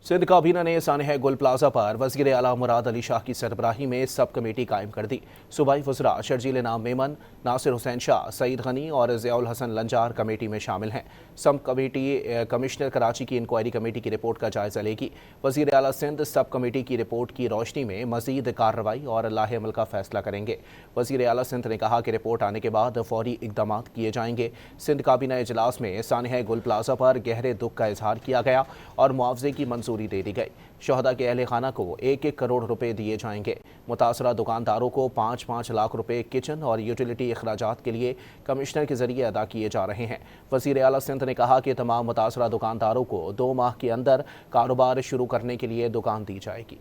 सिंध काबीना ने सानह गुल प्लाजा पर वज़ीर आला मुराद अली शाह की सरबराही में सब कमेटी कायम कर दी। सूबाई वज़रा शर्जील नाम मेमन, नासिर हुसैन शाह, सईद गनी और ज़ियाउल हसन लंजार कमेटी में शामिल हैं। सब कमेटी कमिश्नर कराची की इंक्वायरी कमेटी की रिपोर्ट का जायजा लेगी। वज़ीर आला सिंध सब कमेटी की रिपोर्ट की रोशनी में मज़ीद कार्रवाई और लाहे अमल का फैसला करेंगे। वज़ीर आला सिंध ने कहा कि रिपोर्ट आने के बाद फौरी इक़दामात किए जाएंगे। सिंध काबीना इजलास में सानह गुल प्लाजा पर गहरे दुख का इजहार किया गया और मुआवजे की मंजूरी दे दी गई। शहदा के अहले खाना को 1-1 करोड़ रुपए दिए जाएंगे। मुतासरा दुकानदारों को 5-5 लाख रुपए किचन और यूटिलिटी अखराजात के लिए कमिश्नर के जरिए अदा किए जा रहे हैं। वज़ीर आला सिंध ने कहा कि तमाम मुतासरा दुकानदारों को 2 माह के अंदर कारोबार शुरू करने के लिए दुकान दी जाएगी।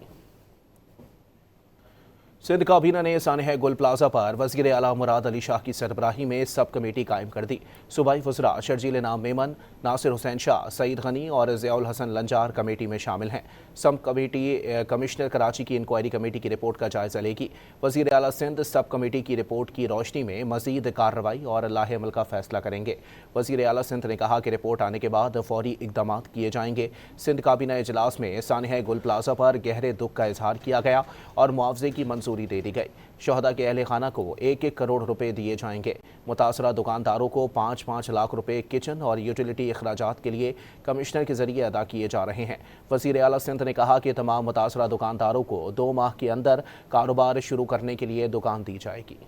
सिंध काबीना ने सानह गुल प्लाजा पर वज़ीर आला मुराद अली शाह की सरबराही में सब कमेटी कायम कर दी। सूबाई वज़रा शर्जील नाम मेमन, नासिर हुसैन शाह, सईद गनी और ज़ियाउल हसन लंजार कमेटी में शामिल हैं। सब कमेटी कमिश्नर कराची की इंक्वायरी कमेटी की रिपोर्ट का जायजा लेगी। वज़ीर आला सिंध सब कमेटी की रिपोर्ट की रोशनी में मज़ीद कार्रवाई और लाहे अमल का फैसला करेंगे। वज़ीर आला सिंध ने कहा कि रिपोर्ट आने के बाद फौरी इक़दामात किए जाएंगे। सिंध काबीना इजलास में सानह गुल प्लाजा पर गहरे दुख का इजहार किया गया और मुआवजे की मंजूरी दे दी गई। शहदा के अहले खाना को 1-1 करोड़ रुपए दिए जाएंगे। मुतासरा दुकानदारों को 5-5 लाख रुपए किचन और यूटिलिटी अखराजात के लिए कमिश्नर के जरिए अदा किए जा रहे हैं। वज़ीर आला सिंध ने कहा कि तमाम मुतासरा दुकानदारों को 2 माह के अंदर कारोबार शुरू करने के लिए दुकान दी जाएगी।